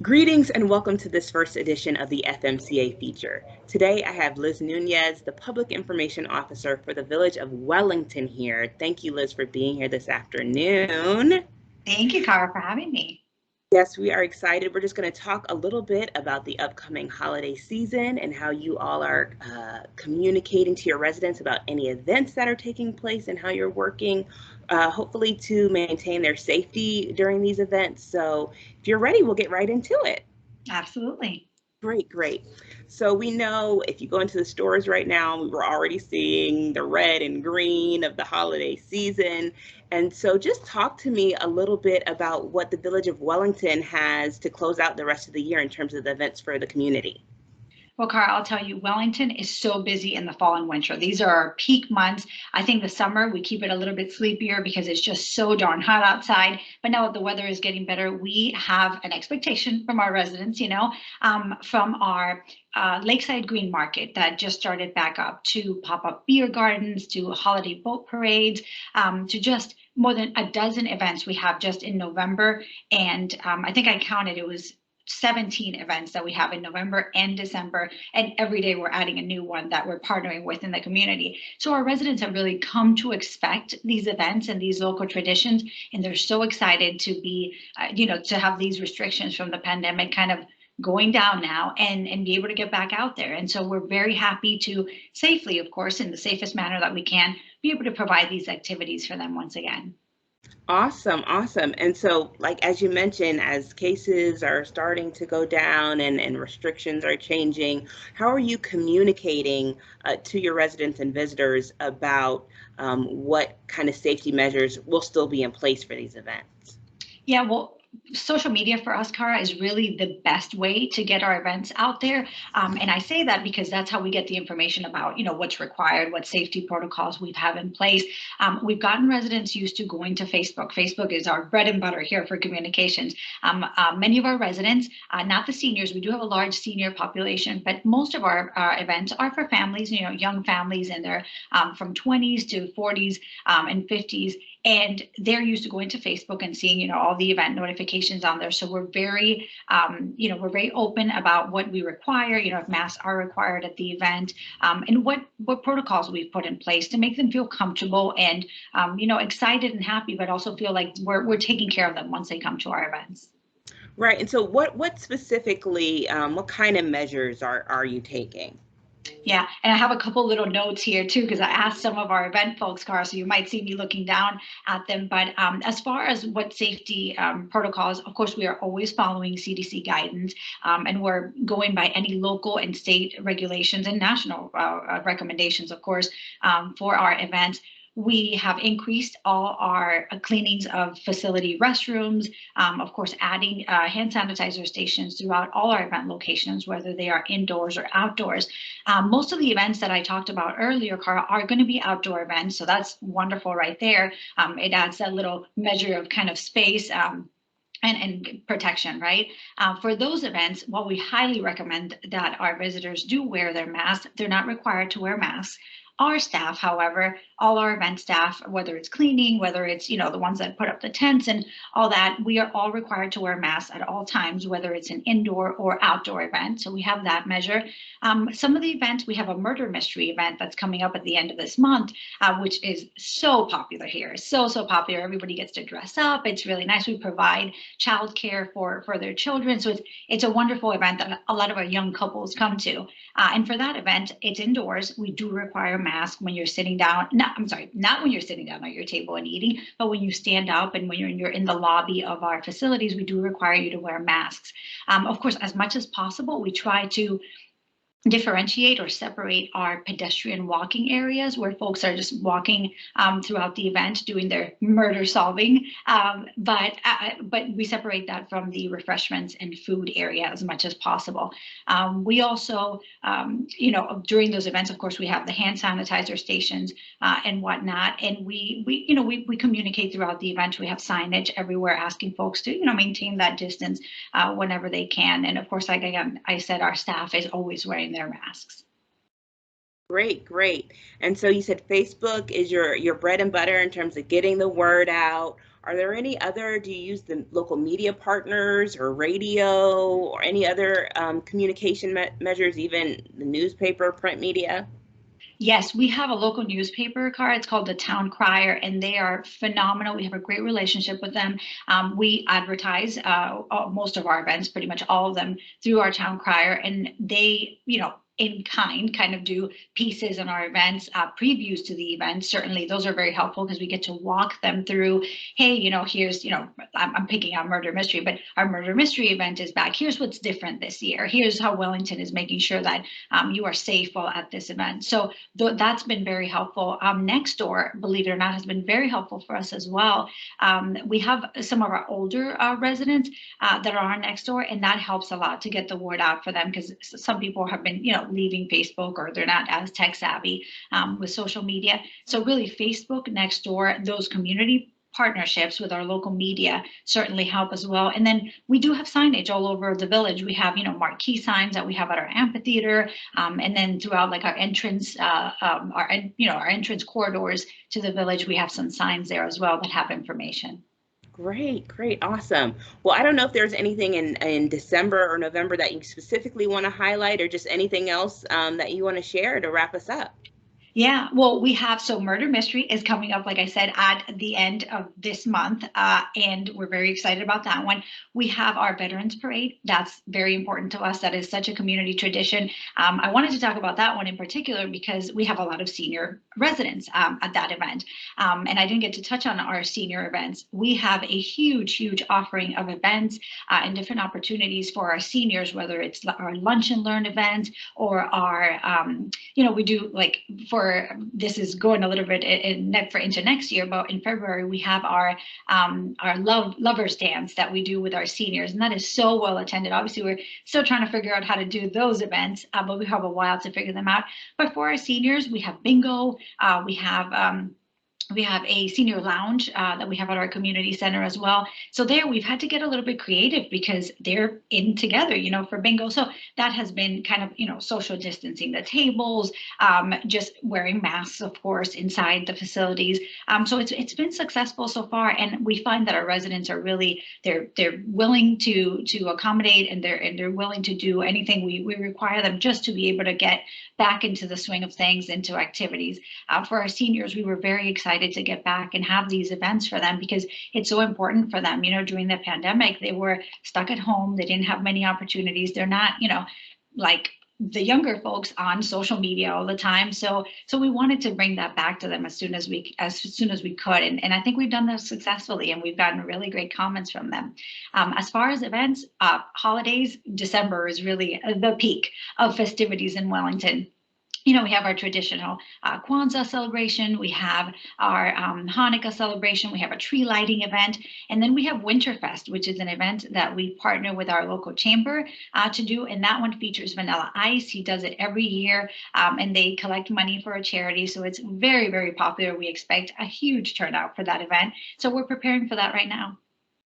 Greetings and welcome to this first edition of the FMCA Feature. Today I have Liz Nunez, the Public Information Officer for the Village of Wellington here. Thank you, Liz, for being here this afternoon. Thank you, Kara, for having me. Yes, we are excited. We're just going to talk a little bit about the upcoming holiday season and how you all are communicating to your residents about any events that are taking place and how you're working, hopefully to maintain their safety during these events. So if you're ready, we'll get right into it. Absolutely. Great. So we know if you go into the stores right now, we're already seeing the red and green of the holiday season. And so just talk to me a little bit about what the Village of Wellington has to close out the rest of the year in terms of the events for the community. Well, Kara, I'll tell you, Wellington is so busy in the fall and winter. These are our peak months. I think the summer, we keep it a little bit sleepier because it's just so darn hot outside. But now that the weather is getting better, we have an expectation from our residents, from our Lakeside Green Market that just started back up, to pop-up beer gardens, to holiday boat parades, to just more than a dozen events we have just in November. And I think I counted, it was 17 events that we have in November and December, and every day we're adding a new one that we're partnering with in the community. So our residents have really come to expect these events and these local traditions, and they're so excited to be, to have these restrictions from the pandemic kind of going down now and be able to get back out there. And so we're very happy to safely, of course, in the safest manner that we can, be able to provide these activities for them once again. Awesome. And so, like, as you mentioned, as cases are starting to go down and restrictions are changing, how are you communicating to your residents and visitors about what kind of safety measures will still be in place for these events? Yeah, well, social media for us, Kara, is really the best way to get our events out there. And I say that because that's how we get the information about, what's required, what safety protocols we have in place. We've gotten residents used to going to Facebook. Facebook is our bread and butter here for communications. Many of our residents, not the seniors, we do have a large senior population, but most of our events are for families, young families, and they're from 20s to 40s and 50s. And they're used to going to Facebook and seeing, all the event notifications on there. So we're very, we're very open about what we require, if masks are required at the event, and what protocols we've put in place to make them feel comfortable and, excited and happy, but also feel like we're taking care of them once they come to our events. Right. And so what specifically, what kind of measures are you taking? Yeah, and I have a couple little notes here too, because I asked some of our event folks, Cara, so you might see me looking down at them. But as far as what safety protocols, of course, we are always following CDC guidance, and we're going by any local and state regulations and national recommendations, of course, for our events. We have increased all our cleanings of facility restrooms, of course, adding hand sanitizer stations throughout all our event locations, whether they are indoors or outdoors. Most of the events that I talked about earlier, Cara, are going to be outdoor events. So that's wonderful right there. It adds that little measure of kind of space and protection, right? For those events, while we highly recommend that our visitors do wear their masks, they're not required to wear masks. Our staff, however, all our event staff, whether it's cleaning, whether it's, the ones that put up the tents and all that, we are all required to wear masks at all times, whether it's an indoor or outdoor event. So we have that measure. Some of the events, we have a murder mystery event that's coming up at the end of this month, which is so popular here. So popular. Everybody gets to dress up. It's really nice. We provide childcare for their children. So it's a wonderful event that a lot of our young couples come to. And for that event, it's indoors. We do require mask when you're sitting down. Not when you're sitting down at your table and eating, but when you stand up and when you're in the lobby of our facilities, we do require you to wear masks. Of course, as much as possible, we try to differentiate or separate our pedestrian walking areas where folks are just walking throughout the event doing their murder solving, but we separate that from the refreshments and food area as much as possible. We also, during those events, of course, we have the hand sanitizer stations and whatnot, and we communicate throughout the event. We have signage everywhere asking folks to maintain that distance whenever they can, and of course, like again, I said, our staff is always wearing their masks. Great, great. And so you said Facebook is your bread and butter in terms of getting the word out. Are there any other, do you use the local media partners or radio or any other communication measures, even the newspaper, print media? Yes, we have a local newspaper car. It's called the Town Crier, and they are phenomenal. We have a great relationship with them. We advertise most of our events, pretty much all of them, through our Town Crier, and they, in kind of do pieces in our events, previews to the events. Certainly, those are very helpful because we get to walk them through. Hey, here's, I'm picking out murder mystery, but our murder mystery event is back. Here's what's different this year. Here's how Wellington is making sure that you are safe while at this event. So that's been very helpful. Nextdoor, believe it or not, has been very helpful for us as well. We have some of our older residents that are on Nextdoor, and that helps a lot to get the word out for them because some people have been, leaving Facebook or they're not as tech savvy with social media. So really, Facebook, Nextdoor, those community partnerships with our local media certainly help as well. And then we do have signage all over the village. We have, marquee signs that we have at our amphitheater, and then throughout like our entrance, our entrance corridors to the village, we have some signs there as well that have information. Great, great, awesome. Well, I don't know if there's anything in December or November that you specifically want to highlight or just anything else that you want to share to wrap us up. Yeah, well, we have, so Murder Mystery is coming up, like I said, at the end of this month, and we're very excited about that one. We have our Veterans Parade. That's very important to us. That is such a community tradition. I wanted to talk about that one in particular because we have a lot of senior residents at that event, and I didn't get to touch on our senior events. We have a huge, huge offering of events and different opportunities for our seniors, whether it's our lunch and learn events or our, we do like this is going a little bit into next year, but in February we have our lovers dance that we do with our seniors, and that is so well attended. Obviously, we're still trying to figure out how to do those events, but we have a while to figure them out. But for our seniors, we have bingo, we have a senior lounge that we have at our community center as well. So there we've had to get a little bit creative because they're in together, for bingo. So that has been kind of, social distancing the tables, just wearing masks, of course, inside the facilities. So it's been successful so far. And we find that our residents are really, they're willing to accommodate, and they're willing to do anything we require them just to be able to get back into the swing of things, into activities. For our seniors, we were very excited to get back and have these events for them because it's so important for them. During the pandemic, they were stuck at home. They didn't have many opportunities. They're not, like the younger folks on social media all the time. So we wanted to bring that back to them as soon as we could. And I think we've done that successfully, and we've gotten really great comments from them. As far as events, holidays, December is really the peak of festivities in Wellington. We have our traditional Kwanzaa celebration, we have our Hanukkah celebration, we have a tree lighting event, and then we have Winterfest, which is an event that we partner with our local chamber to do, and that one features Vanilla Ice. He does it every year, and they collect money for a charity, so it's very, very popular. We expect a huge turnout for that event, so we're preparing for that right now.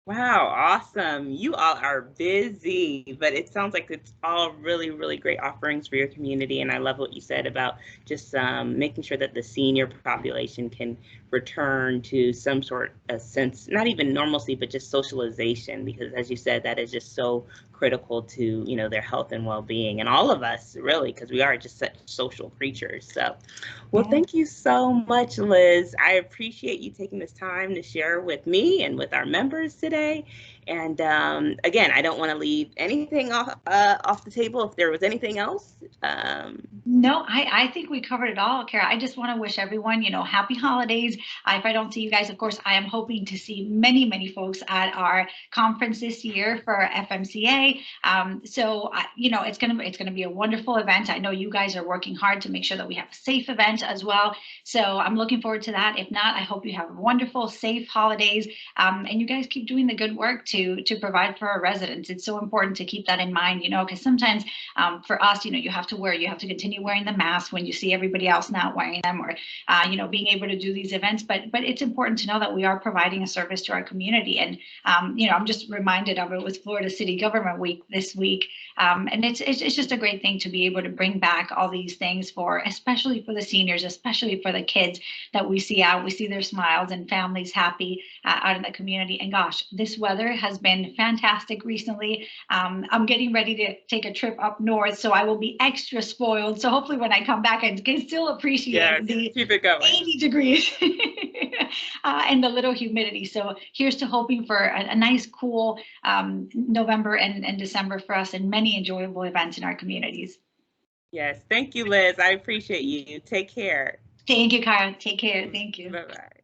Wow, awesome. You all are busy, but it sounds like it's all really, really great offerings for your community. And I love what you said about just making sure that the senior population can return to some sort of sense, not even normalcy, but just socialization, because as you said, that is just so critical to, their health and well-being, and all of us really, because we are just such social creatures. So, well, thank you so much, Liz. I appreciate you taking this time to share with me and with our members today. And again, I don't want to leave anything off the table. If there was anything else. No, I think we covered it all, Kara. I just want to wish everyone, happy holidays. If I don't see you guys, of course, I am hoping to see many, many folks at our conference this year for FMCA. So, it's gonna be a wonderful event. I know you guys are working hard to make sure that we have a safe event as well. So I'm looking forward to that. If not, I hope you have wonderful, safe holidays, and you guys keep doing the good work to provide for our residents. It's so important to keep that in mind, because sometimes for us, you have to continue wearing the mask when you see everybody else not wearing them, or being able to do these events. But it's important to know that we are providing a service to our community. And I'm just reminded of it was Florida City Government Week this week, And it's just a great thing to be able to bring back all these things especially for the seniors, especially for the kids that we see out. We see their smiles and families happy out in the community. And gosh, this weather has been fantastic recently. I'm getting ready to take a trip up north, so I will be extra spoiled. So hopefully when I come back, I can still appreciate the keep it going. 80 degrees and the little humidity. So here's to hoping for a nice, cool November and December for us, and many enjoyable events in our communities. Yes, thank you, Liz. I appreciate you. Take care. Thank you, Kara. Take care. Thank you. Bye-bye.